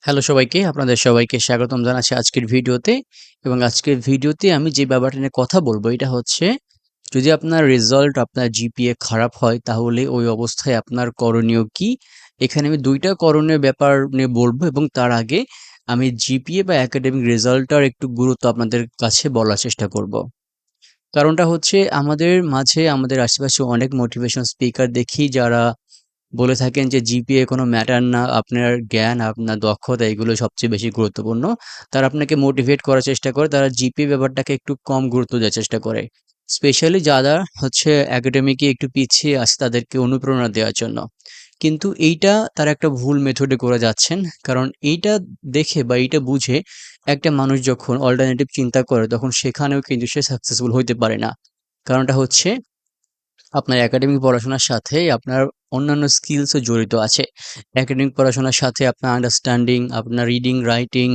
Hello সবাইকে, আপনাদের সবাইকে স্বাগতম জানাচ্ছি আজকের ভিডিওতে। এবং আজকের ভিডিওতে আমি যে ব্যাপারটা নিয়ে কথা বলবো এটা হচ্ছে, যদি আপনার রেজাল্ট আপনার জিপিএ খারাপ হয় তাহলে ওই অবস্থায় আপনার করণীয় কি? এখানে আমি ২ টা করণীয় ব্যাপার নিয়ে বলবো এবং তার আগে আমি জিপিএ বা একাডেমিক রেজাল্টটার একটু গুরুত্ব আপনাদের কাছে বলার চেষ্টা করব। কারণটা হচ্ছে আমাদের আশেপাশে অনেক মোটিভেশন স্পিকার দেখি যারা বলে থাকেন যে জিপিএ কোনো ম্যাটার না, আপনার জ্ঞান, আপনার দক্ষতা এগুলো সবচেয়ে বেশি গুরুত্বপূর্ণ। তারা আপনাকে মোটিভেট করার চেষ্টা করে, তারা জিপিএ ব্যাপারটাকে একটু কম গুরুত্ব দেওয়ার চেষ্টা করে। স্পেশালি যারা হচ্ছে একাডেমিকে একটু পিছিয়ে আছে তাদেরকে অনুপ্রেরণা দেওয়ার জন্য। কিন্তু এইটা তারা একটা ভুল মেথডে করে যাচ্ছেন। কারণ এইটা দেখে বা এইটা বুঝে একটা মানুষ যখন অল্টারনেটিভ চিন্তা করে তখন সেখানেও কিন্তু সে সাকসেসফুল হইতে পারে না। কারণটা হচ্ছে আপনার একাডেমিক পড়াশোনার সাথে আপনার অন্যান্য স্কিলসও জড়িত আছে। একাডেমিক পড়াশোনার সাথে আপনার আন্ডারস্ট্যান্ডিং, আপনার রিডিং, রাইটিং,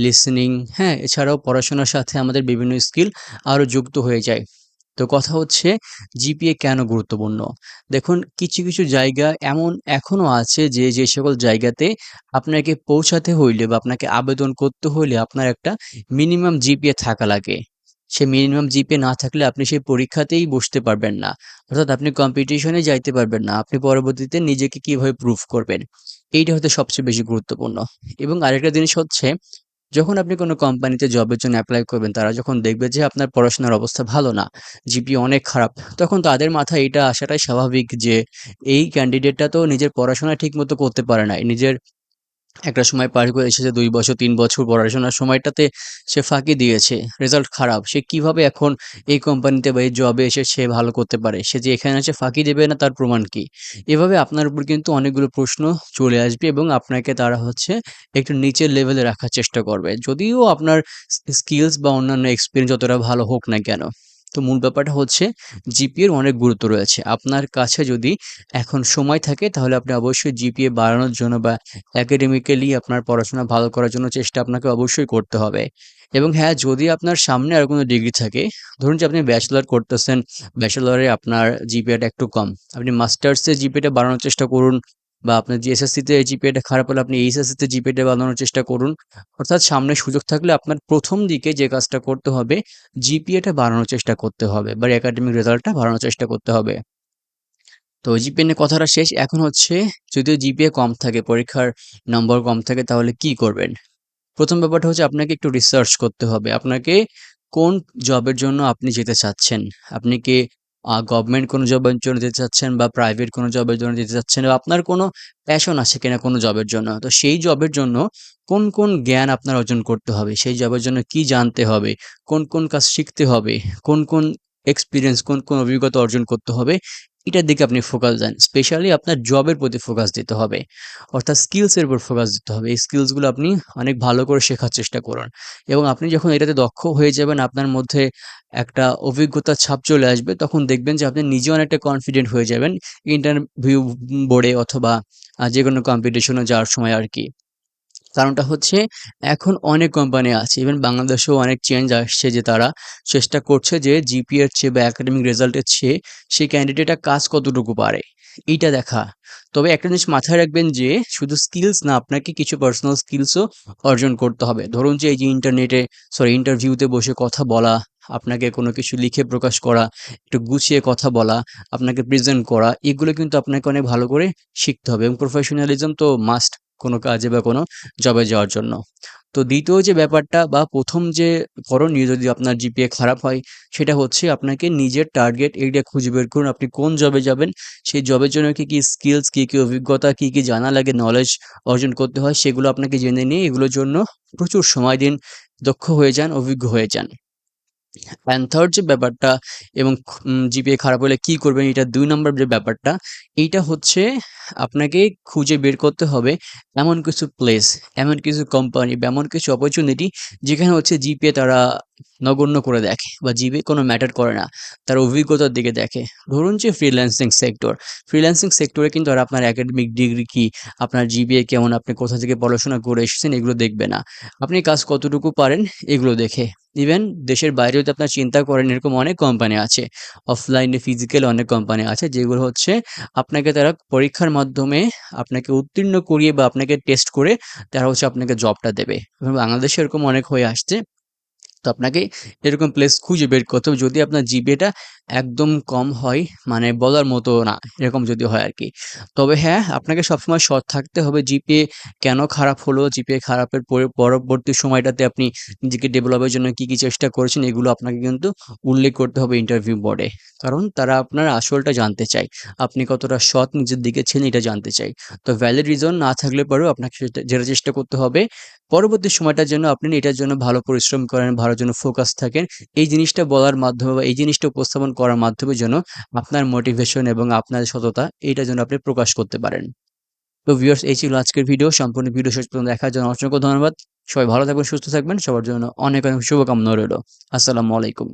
লিসেনিং, হ্যাঁ? এছাড়াও পড়াশোনার সাথে আমাদের বিভিন্ন স্কিল আরও যুক্ত হয়ে যায়। তো কথা হচ্ছে জিপিএ কেন গুরুত্বপূর্ণ? দেখুন কিছু জায়গা এমন এখনো আছে যে সকল জায়গাতে আপনাকে পৌঁছাতে হইলে বা আপনাকে আবেদন করতে হইলে আপনার একটা মিনিমাম জিপিএ থাকা লাগে। সে মিনিমাম জিপিএ না থাকলে আপনি সেই পরীক্ষাতেই বসতে পারবেন না। অর্থাৎ আপনি কম্পিটিশনে যাইতে পারবেন না। আপনি পরবর্তীতে নিজেকে কিভাবে প্রুভ করবেন? এইটা হচ্ছে সবচেয়ে বেশি গুরুত্বপূর্ণ। এবং আরেকটা জিনিস হচ্ছে, যখন আপনি কোনো কোম্পানিতে জবের জন্য এপ্লাই করবেন, তারা যখন দেখবে যে আপনার পড়াশোনার অবস্থা ভালো না, জিপিএ অনেক খারাপ, তখন তাদের মাথায় এটা আসাটাই স্বাভাবিক যে এই ক্যান্ডিডেটটা তো নিজের পড়াশোনা ঠিকমতো করতে পারে নাই। নিজের একটা সময় পার করে এসেছে ২ বছর ৩ বছর পড়াশোনার সময়টাতে সে ফাঁকি দিয়েছে। রেজাল্ট খারাপ। সে কিভাবে এখন এই কোম্পানিতে বা এই জবে এসে সে ভালো করতে পারে? সে যে এখানে এসে ফাঁকি দেবে না তার প্রমাণ কি? এভাবে আপনার উপর কিন্তু অনেকগুলো প্রশ্ন চলে আসবে এবং আপনাকে তারা হচ্ছে একটু নিচের লেভেলে রাখার চেষ্টা করবে। যদিও আপনার স্কিলস বা অন্যান্য এক্সপেরিয়েন্স যতটা ভালো হোক না কেন। তো মূল ব্যাপারটা হচ্ছে জিপিএর অনেক গুরুত্ব রয়েছে। আপনার কাছে যদি এখন সময় থাকে তাহলে আপনি অবশ্যই জিপিএ বাড়ানোর জন্য বা একাডেমিক্যালি আপনার পড়াশোনা ভালো করার জন্য চেষ্টা আপনাকে অবশ্যই করতে হবে। এবং হ্যাঁ, যদি আপনার সামনে আর কোনো ডিগ্রি থাকে, ধরুন যে আপনি ব্যাচেলর করতেছেন, ব্যাচেলরে আপনার জিপিএটা একটু কম। আপনি মাস্টার্সে জিপিএটা বাড়ানোর চেষ্টা করুন বা আপনার যে এসএসসিতে জিপিএটা খারাপ হলে আপনি এইচএসসিতে জিপিএটা বাড়ানোর চেষ্টা করুন। অর্থাৎ সামনে সুযোগ থাকলে আপনার ১ম দিকে যে কাজটা করতে হবে, জিপিএটা বাড়ানোর চেষ্টা করতে হবে বা একাডেমিক রেজাল্টটা বাড়ানোর চেষ্টা করতে হবে। তো জিপিএ নিয়ে কথাটা শেষ। এখন হচ্ছে, যদিও জিপিএ কম থাকে, পরীক্ষার নম্বর কম থাকে তাহলে কি করবেন? ১ম ব্যাপারটা হচ্ছে আপনাকে একটু রিসার্চ করতে হবে। আপনাকে কোন জবের জন্য আপনি যেতে চাচ্ছেন? আপনি কি গভর্নমেন্ট কোনো জবের জন্য যেতে চাচ্ছেন বা প্রাইভেট কোনো জবের জন্য যেতে চাচ্ছেন বা আপনার কোনো প্যাশন আছে কিনা কোনো জবের জন্য? তো সেই জবের জন্য কোন জ্ঞান আপনার অর্জন করতে হবে? সেই জবের জন্য কি জানতে হবে? কোন কাজ শিখতে হবে? কোন এক্সপেরিয়েন্স, কোন অভিজ্ঞতা অর্জন করতে হবে? এটার দিকে আপনি ফোকাস দেন। স্পেশালি আপনার জবের প্রতি ফোকাস দিতে হবে। অর্থাৎ স্কিলস এর উপর ফোকাস দিতে হবে। এই স্কিলস গুলো আপনি অনেক ভালো করে শেখার চেষ্টা করুন। এবং আপনি যখন এটাতে দক্ষ হয়ে যাবেন, আপনার মধ্যে একটা অভিজ্ঞতার ছাপ চলে আসবে, তখন দেখবেন যে আপনি নিজেও অনেকটা কনফিডেন্ট হয়ে যাবেন ইন্টারভিউ বোর্ডে অথবা যেকোনো কম্পিটিশনে যাওয়ার সময় আরকি। কারণটা হচ্ছে, এখন অনেক কোম্পানি আছে, ইভেন বাংলাদেশেও অনেক চেঞ্জ আসছে যে তারা চেষ্টা করছে যে জিপিএ এর চেয়ে বা একাডেমিক রেজাল্টের চেয়ে সেই ক্যান্ডিডেটটা কাজ কতটুকু পারে এইটা দেখা। তবে একটা জিনিস মাথায় রাখবেন যে শুধু স্কিলস না, আপনাকে কিছু পার্সোনাল স্কিলসও অর্জন করতে হবে। ধরুন যে এই যে ইন্টারভিউতে বসে কথা বলা, আপনাকে কোনো কিছু লিখে প্রকাশ করা, একটু গুছিয়ে কথা বলা, আপনাকে প্রেজেন্ট করা, এগুলো কিন্তু আপনাকে অনেক ভালো করে শিখতে হবে এবং প্রফেশনালিজম তো মাস্ট কোনো কাজে বা কোনো জবে যাওয়ার জন্য। তো ২য় যে ব্যাপারটা বা ১ম যে করণীয়, যদি আপনার জিপিএ খারাপ হয়, সেটা হচ্ছে আপনাকে নিজের টার্গেট এরিয়া খুঁজে বের করুন। আপনি কোন জবে যাবেন, সেই জবের জন্য কি স্কিলস, কি অভিজ্ঞতা, কি জানা লাগে, নলেজ অর্জন করতে হয় সেগুলো আপনাকে জেনে নিয়ে এগুলোর জন্য প্রচুর সময় দিন, দক্ষ হয়ে যান, অভিজ্ঞ হয়ে যান। অ্যান্ড 3rd যে ব্যাপারটা এবং জিপিএ খারাপ হলে কি করবেন, এটা ২ নাম্বার যে ব্যাপারটা, এইটা হচ্ছে আপনাকে খুঁজে বের করতে হবে এমন কিছু প্লেস, এমন কিছু কোম্পানি বা এমন কিছু অপরচুনিটি যেখানে হচ্ছে জিপিএ তারা নগণ্য করে দেখে বা জিপিএ কোনো ম্যাটার করে না। তারা অভিজ্ঞতার দিকে দেখে। ধরুন যে ফ্রিল্যান্সিং সেক্টরে কিন্তু আর আপনার একাডেমিক ডিগ্রি কি, আপনার জিপিএ কেমন, আপনি কোথা থেকে পড়াশোনা করে এসেছেন এগুলো দেখবে না। আপনি কাজ কতটুকু পারেন এগুলো দেখে। ইভেন দেশের বাইরেও যদি আপনার চিন্তা করেন, এরকম অনেক কোম্পানি আছে। অফলাইনে ফিজিক্যাল অনেক কোম্পানি আছে যেগুলো হচ্ছে আপনাকে তারা পরীক্ষার মাধ্যমে আপনাকে উত্তীর্ণ করিয়ে বা আপনাকে টেস্ট করে তারা হচ্ছে আপনাকে জবটা দেবে। এবং বাংলাদেশে এরকম অনেক হয়ে আসছে। তো আপনাকে এরকম প্লেস খুঁজে বের করতে হবে যদি আপনার জিপিএটা একদম কম হয়, মানে বলার মতো না, এরকম যদি হয় আরকি। তবে হ্যাঁ, আপনাকে সবসময় সৎ থাকতে হবে। জিপিএ কেন খারাপ হলো, জিপিএ খারাপের পরবর্তী সময়টাতে আপনি নিজেকে ডেভেলপের জন্য কি, কি চেষ্টা করেছেন এগুলো আপনাকে কিন্তু উল্লেখ করতে হবে ইন্টারভিউ বোর্ডে। কারণ তারা আপনার আসলটা জানতে চায়। আপনি কতটা সৎ নিজের দিকে ছিলেন এটা জানতে চায়। তো ভ্যালিড রিজন না থাকলে পরেও আপনাকে যেটা চেষ্টা করতে হবে পরবর্তী সময়টার জন্য আপনি এটার জন্য ভালো পরিশ্রম করেন, ভালোর জন্য ফোকাস থাকেন। এই জিনিসটা বলার মাধ্যমে বা এই জিনিসটা উপস্থাপন করার মাধ্যমে যেন আপনার মোটিভেশন এবং আপনার সততা এইটা যেন আপনি প্রকাশ করতে পারেন। তো ভিউয়ার্স, এই ছিল আজকের ভিডিও। সম্পূর্ণ ভিডিও শেষ পর্যন্ত দেখার জন্য অসংখ্য ধন্যবাদ। সবাই ভালো থাকবেন, সুস্থ থাকবেন। সবার জন্য অনেক, অনেক শুভকামনা রইলো। আসসালামু আলাইকুম।